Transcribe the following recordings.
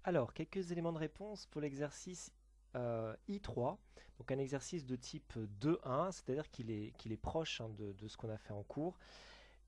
Alors, quelques éléments de réponse pour l'exercice I3, donc un exercice de type 2-1, c'est-à-dire qu'il est proche de ce qu'on a fait en cours,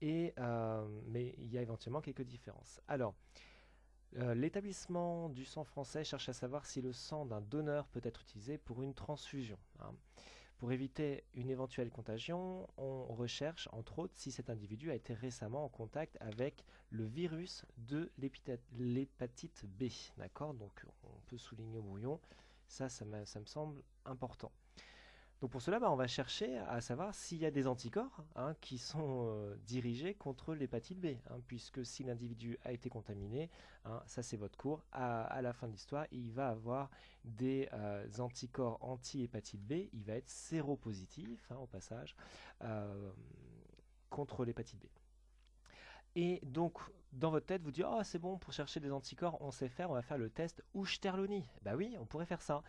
mais il y a éventuellement quelques différences. Alors, l'établissement du sang français cherche à savoir si le sang d'un donneur peut être utilisé pour une transfusion, hein. Pour éviter une éventuelle contagion, on recherche entre autres si cet individu a été récemment en contact avec le virus de l'hépatite B. D'accord? Donc on peut souligner au brouillon, ça me semble important. Donc pour cela, on va chercher à savoir s'il y a des anticorps, hein, qui sont dirigés contre l'hépatite B, hein, puisque si l'individu a été contaminé, hein, ça c'est votre cours, à la fin de l'histoire, il va avoir des anticorps anti-hépatite B, il va être séropositif, hein, au passage, euh, contre l'hépatite B. Et donc, dans votre tête, vous dites, oh c'est bon, pour chercher des anticorps, on sait faire, on va faire le test Ushterlony. Bah oui, on pourrait faire ça.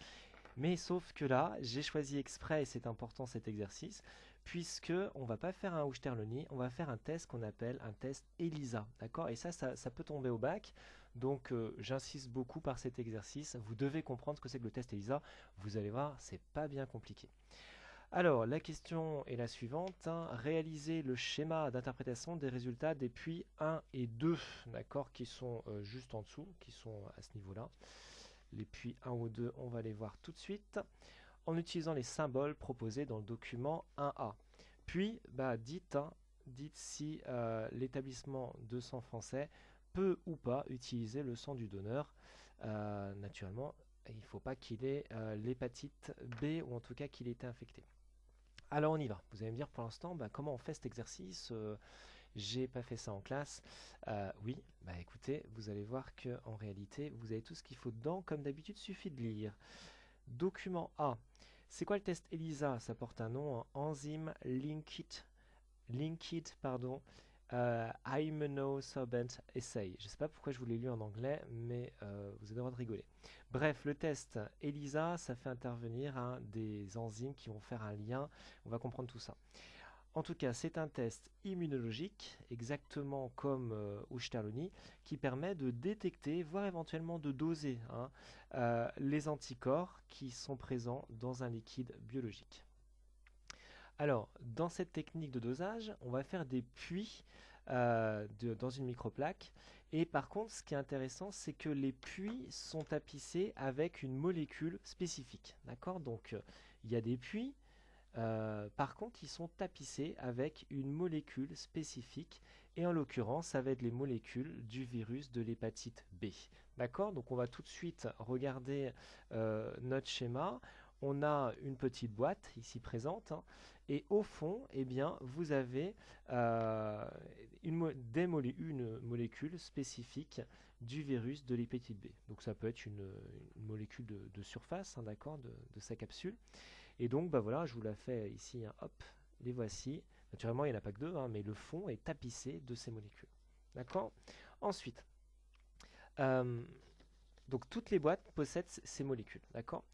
Mais sauf que là, j'ai choisi exprès, et c'est important cet exercice, puisque on va pas faire un Ushterlony, on va faire un test qu'on appelle un test ELISA, d'accord? Et ça peut tomber au bac, donc j'insiste beaucoup par cet exercice. Vous devez comprendre ce que c'est que le test ELISA. Vous allez voir, c'est pas bien compliqué. Alors, la question est la suivante, hein. Réaliser le schéma d'interprétation des résultats des puits 1 et 2, d'accord, qui sont juste en dessous, qui sont à ce niveau-là. Les puits 1 ou 2, on va les voir tout de suite, en utilisant les symboles proposés dans le document 1A. Puis, dites si l'établissement de sang français peut ou pas utiliser le sang du donneur. Naturellement, il ne faut pas qu'il ait l'hépatite B, ou en tout cas qu'il ait été infecté. Alors on y va. Vous allez me dire pour l'instant, comment on fait cet exercice? J'ai pas fait ça en classe. Oui, écoutez, vous allez voir que en réalité, vous avez tout ce qu'il faut dedans. Comme d'habitude, suffit de lire. Document A. C'est quoi le test ELISA? Ça porte un nom, hein. Enzyme Linked, pardon, Immunosorbent Assay. Je ne sais pas pourquoi je vous l'ai lu en anglais, mais vous avez le droit de rigoler. Bref, le test ELISA, ça fait intervenir, hein, des enzymes qui vont faire un lien. On va comprendre tout ça. En tout cas, c'est un test immunologique, exactement comme Ushtaroni, qui permet de détecter, voire éventuellement de doser, hein, les anticorps qui sont présents dans un liquide biologique. Alors, dans cette technique de dosage, on va faire des puits dans une microplaque. Et par contre, ce qui est intéressant, c'est que les puits sont tapissés avec une molécule spécifique. D'accord? Donc, il y a des puits. Par contre, ils sont tapissés avec une molécule spécifique, et en l'occurrence, ça va être les molécules du virus de l'hépatite B. D'accord? Donc, on va tout de suite regarder notre schéma. On a une petite boîte ici présente, hein, et au fond, eh bien, vous avez une molécule spécifique du virus de l'hépatite B. Donc, ça peut être une molécule de surface, hein, d'accord, de sa capsule. Et donc, voilà, je vous la fais ici, hein, hop, les voici. Naturellement, il n'y en a pas que deux, hein, mais le fond est tapissé de ces molécules. D'accord? Ensuite, euh, donc toutes les boîtes possèdent ces molécules. D'accord?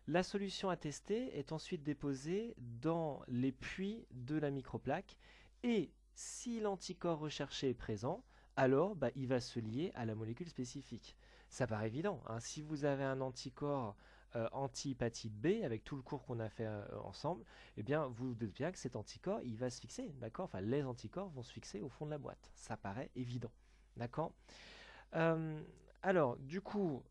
La solution à tester est ensuite déposée dans les puits de la microplaque, et si l'anticorps recherché est présent, alors il va se lier à la molécule spécifique. Ça paraît évident, hein. Si vous avez un anticorps anti-hépatite B, avec tout le cours qu'on a fait ensemble, eh bien vous vous doutez bien que cet anticorps, il va se fixer, d'accord? Enfin, les anticorps vont se fixer au fond de la boîte. Ça paraît évident, d'accord? Euh, alors, du coup,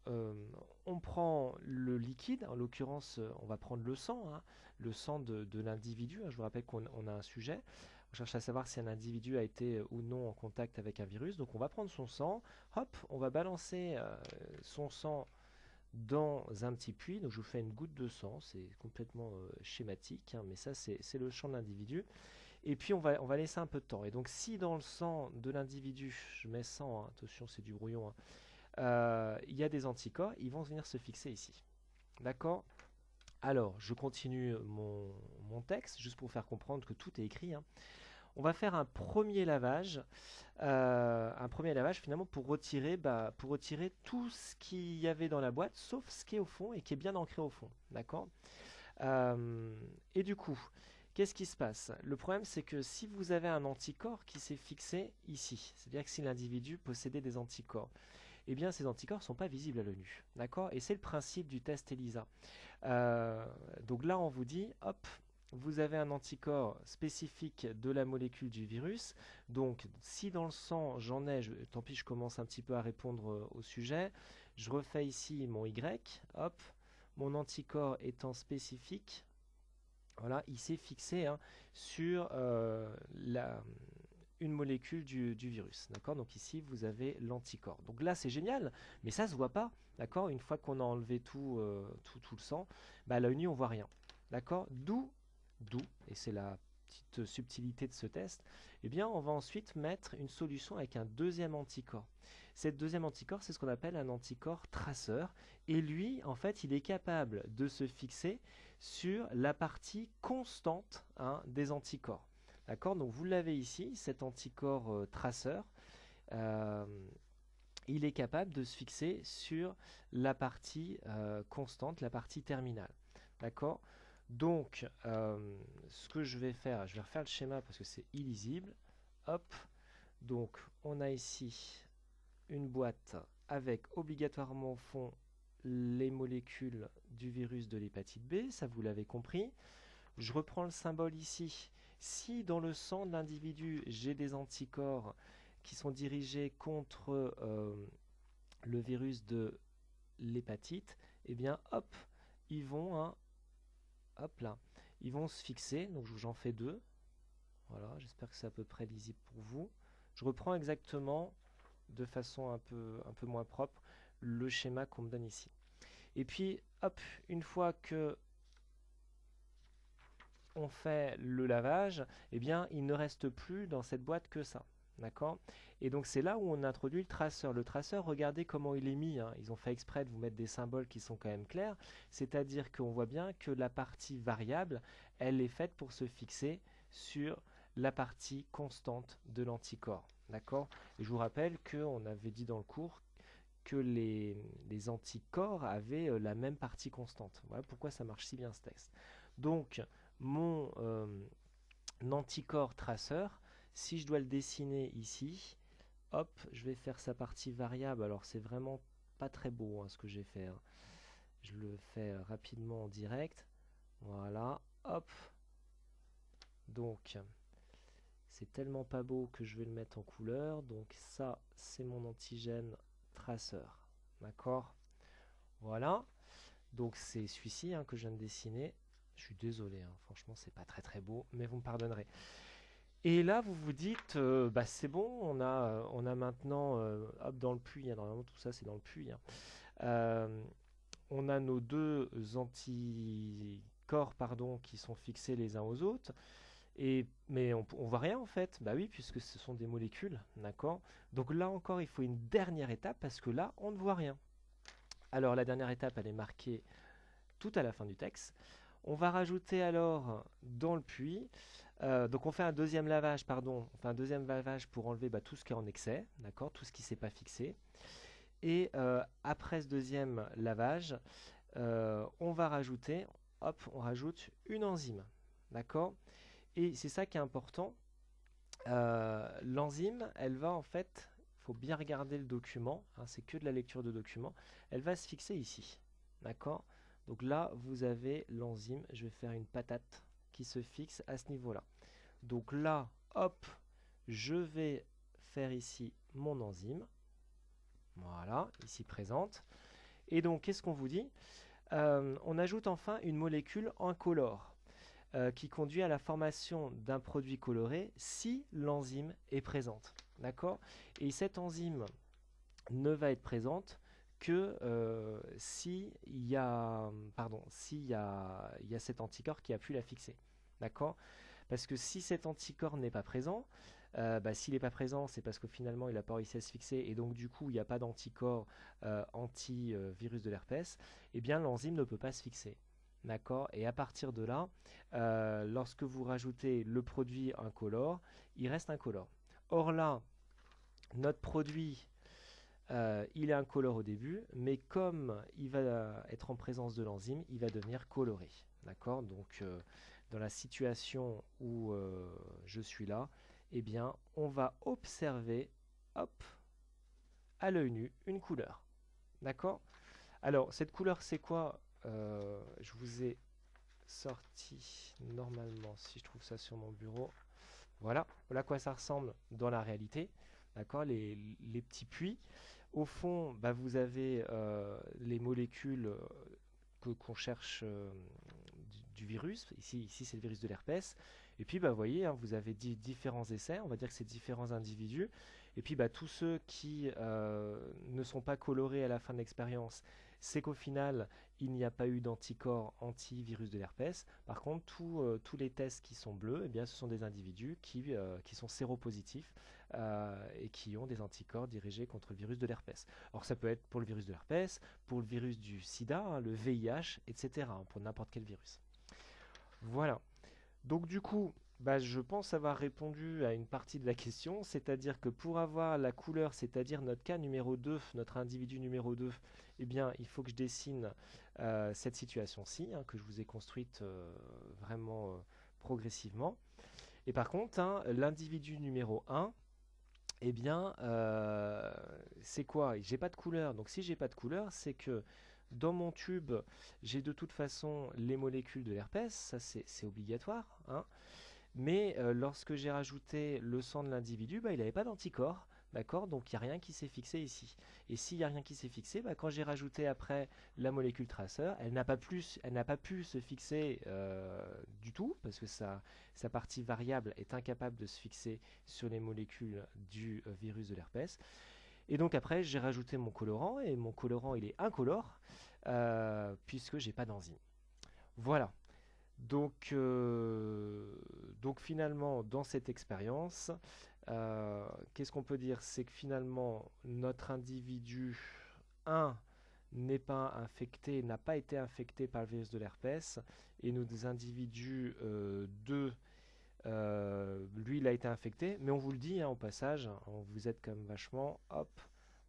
on prend le liquide, en l'occurrence, on va prendre le sang, hein, le sang de l'individu, hein. Je vous rappelle qu'on a un sujet. On cherche à savoir si un individu a été ou non en contact avec un virus. Donc, on va prendre son sang, hop, on va balancer son sang dans un petit puits. Donc, je vous fais une goutte de sang, c'est complètement schématique, hein, mais ça, c'est le sang de l'individu. Et puis on va laisser un peu de temps. Et donc si dans le sang de l'individu, je mets 100, hein, attention c'est du brouillon, hein, il y a des anticorps, ils vont venir se fixer ici. D'accord? Alors, je continue mon texte, juste pour faire comprendre que tout est écrit, hein. On va faire un premier lavage finalement pour retirer tout ce qu'il y avait dans la boîte, sauf ce qui est au fond et qui est bien ancré au fond. D'accord? Et du coup, qu'est-ce qui se passe? Le problème, c'est que si vous avez un anticorps qui s'est fixé ici, c'est-à-dire que si l'individu possédait des anticorps, eh bien ces anticorps ne sont pas visibles à l'œil nu. D'accord? Et c'est le principe du test ELISA. Donc là, on vous dit, hop, vous avez un anticorps spécifique de la molécule du virus. Donc, si dans le sang, j'en ai, tant pis, je commence un petit peu à répondre au sujet. Je refais ici mon Y, hop, mon anticorps étant spécifique. Voilà, il s'est fixé sur une molécule du virus. D'accord? Donc ici, vous avez l'anticorps. Donc là, c'est génial, mais ça ne se voit pas. D'accord? Une fois qu'on a enlevé tout le sang, à l'œil nu, on ne voit rien. D'accord? D'où, et c'est la petite subtilité de ce test, eh bien, on va ensuite mettre une solution avec un deuxième anticorps. Cette deuxième anticorps, c'est ce qu'on appelle un anticorps traceur. Et lui, en fait, il est capable de se fixer sur la partie constante des anticorps. D'accord? Donc vous l'avez ici, cet anticorps traceur. Il est capable de se fixer sur la partie constante, la partie terminale. D'accord? Donc, ce que je vais faire, je vais refaire le schéma parce que c'est illisible. Hop. Donc, on a ici une boîte avec obligatoirement au fond les molécules du virus de l'hépatite B, ça vous l'avez compris. Je reprends le symbole ici. Si dans le sang de l'individu, j'ai des anticorps qui sont dirigés contre le virus de l'hépatite, eh bien hop, ils vont hop là, ils vont se fixer. Donc j'en fais deux. Voilà, j'espère que c'est à peu près lisible pour vous. Je reprends exactement de façon un peu moins propre le schéma qu'on me donne ici. Et puis hop, une fois que on fait le lavage, eh bien il ne reste plus dans cette boîte que ça. D'accord? Et donc c'est là où on introduit le traceur. Le traceur, regardez comment il est mis. Ils ont fait exprès de vous mettre des symboles qui sont quand même clairs. C'est-à-dire qu'on voit bien que la partie variable, elle est faite pour se fixer sur la partie constante de l'anticorps. D'accord? Et je vous rappelle qu'on avait dit dans le cours que les anticorps avaient la même partie constante. Voilà pourquoi ça marche si bien ce texte. Donc, mon anticorps traceur, si je dois le dessiner ici, hop, je vais faire sa partie variable. Alors c'est vraiment pas très beau ce que j'ai fait. Je le fais rapidement en direct. Voilà, hop. Donc c'est tellement pas beau que je vais le mettre en couleur. Donc ça, c'est mon antigène traceur. D'accord? Voilà. Donc c'est celui-ci que je viens de dessiner. Je suis désolé, franchement c'est pas très très beau, mais vous me pardonnerez. Et là vous vous dites, c'est bon, on a maintenant, hop, dans le puits, normalement tout ça c'est dans le puits, on a nos deux anticorps qui sont fixés les uns aux autres, mais on voit rien en fait, bah oui, puisque ce sont des molécules, d'accord? Donc là encore il faut une dernière étape, parce que là on ne voit rien. Alors la dernière étape elle est marquée tout à la fin du texte. On va rajouter alors dans le puits, donc on fait un deuxième lavage, pour enlever tout ce qui est en excès, d'accord, tout ce qui ne s'est pas fixé. Et après ce deuxième lavage, on va rajouter, on rajoute une enzyme, d'accord. Et c'est ça qui est important. L'enzyme, elle va en fait, il faut bien regarder le document, c'est que de la lecture de document, elle va se fixer ici, d'accord. Donc là, vous avez l'enzyme. Je vais faire une patate qui se fixe à ce niveau-là. Donc là, hop, je vais faire ici mon enzyme. Voilà, ici présente. Et donc, qu'est-ce qu'on vous dit? On ajoute enfin une molécule incolore qui conduit à la formation d'un produit coloré si l'enzyme est présente. D'accord? Et cette enzyme ne va être présente que s'il y a cet anticorps qui a pu la fixer. D'accord? Parce que si cet anticorps n'est pas présent, s'il n'est pas présent, c'est parce que finalement il n'a pas réussi à se fixer, et donc du coup il n'y a pas d'anticorps anti-virus de l'herpès, et bien l'enzyme ne peut pas se fixer. D'accord? Et à partir de là, lorsque vous rajoutez le produit incolore, il reste incolore. Or là, notre produit, il est incolore au début, mais comme il va être en présence de l'enzyme, il va devenir coloré. D'accord? Donc, dans la situation où je suis là, eh bien, on va observer, hop, à l'œil nu une couleur. D'accord? Alors, cette couleur, c'est quoi? Je vous ai sorti normalement, si je trouve ça sur mon bureau. Voilà, voilà à quoi ça ressemble dans la réalité. D'accord? Les petits puits. Au fond, bah, vous avez les molécules qu'on cherche du virus. Ici c'est le virus de l'herpès. Et puis, bah, vous voyez, hein, vous avez différents essais. On va dire que c'est différents individus. Et puis, bah, tous ceux qui ne sont pas colorés à la fin de l'expérience, c'est qu'au final, il n'y a pas eu d'anticorps anti-virus de l'herpès. Par contre, tous les tests qui sont bleus, eh bien, ce sont des individus qui sont séropositifs et qui ont des anticorps dirigés contre le virus de l'herpès. Alors, ça peut être pour le virus de l'herpès, pour le virus du sida, hein, le VIH, etc., hein, pour n'importe quel virus. Voilà. Donc du coup, bah, je pense avoir répondu à une partie de la question, c'est-à-dire que pour avoir la couleur, c'est-à-dire notre cas numéro 2, notre individu numéro 2, eh bien, il faut que je dessine cette situation-ci, hein, que je vous ai construite vraiment progressivement. Et par contre, hein, l'individu numéro 1, eh bien, c'est quoi? J'ai pas de couleur. Donc si j'ai pas de couleur, c'est que dans mon tube, j'ai de toute façon les molécules de l'herpès, ça c'est obligatoire, hein. Mais lorsque j'ai rajouté le sang de l'individu, bah, il n'avait pas d'anticorps, d'accord? Donc il n'y a rien qui s'est fixé ici. Et s'il n'y a rien qui s'est fixé, bah, quand j'ai rajouté après la molécule traceur, elle n'a pas pu se fixer du tout, parce que sa partie variable est incapable de se fixer sur les molécules du virus de l'herpès. Et donc après, j'ai rajouté mon colorant, et mon colorant il est incolore, puisque j'ai pas d'enzyme. Voilà. Donc, donc finalement, dans cette expérience, qu'est-ce qu'on peut dire? C'est que finalement, notre individu 1 n'est pas infecté, n'a pas été infecté par le virus de l'herpès, et nos individus 2, lui, il a été infecté, mais on vous le dit hein, au passage, on vous aide quand même vachement, hop,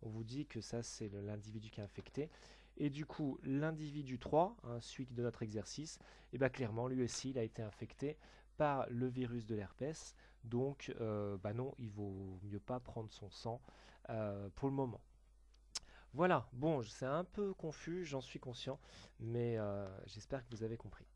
on vous dit que ça c'est l'individu qui est infecté. Et du coup, l'individu 3, hein, celui de notre exercice, et bien clairement, lui aussi, il a été infecté par le virus de l'herpès. Donc, bah non, il vaut mieux pas prendre son sang pour le moment. Voilà, bon, c'est un peu confus, j'en suis conscient, mais j'espère que vous avez compris.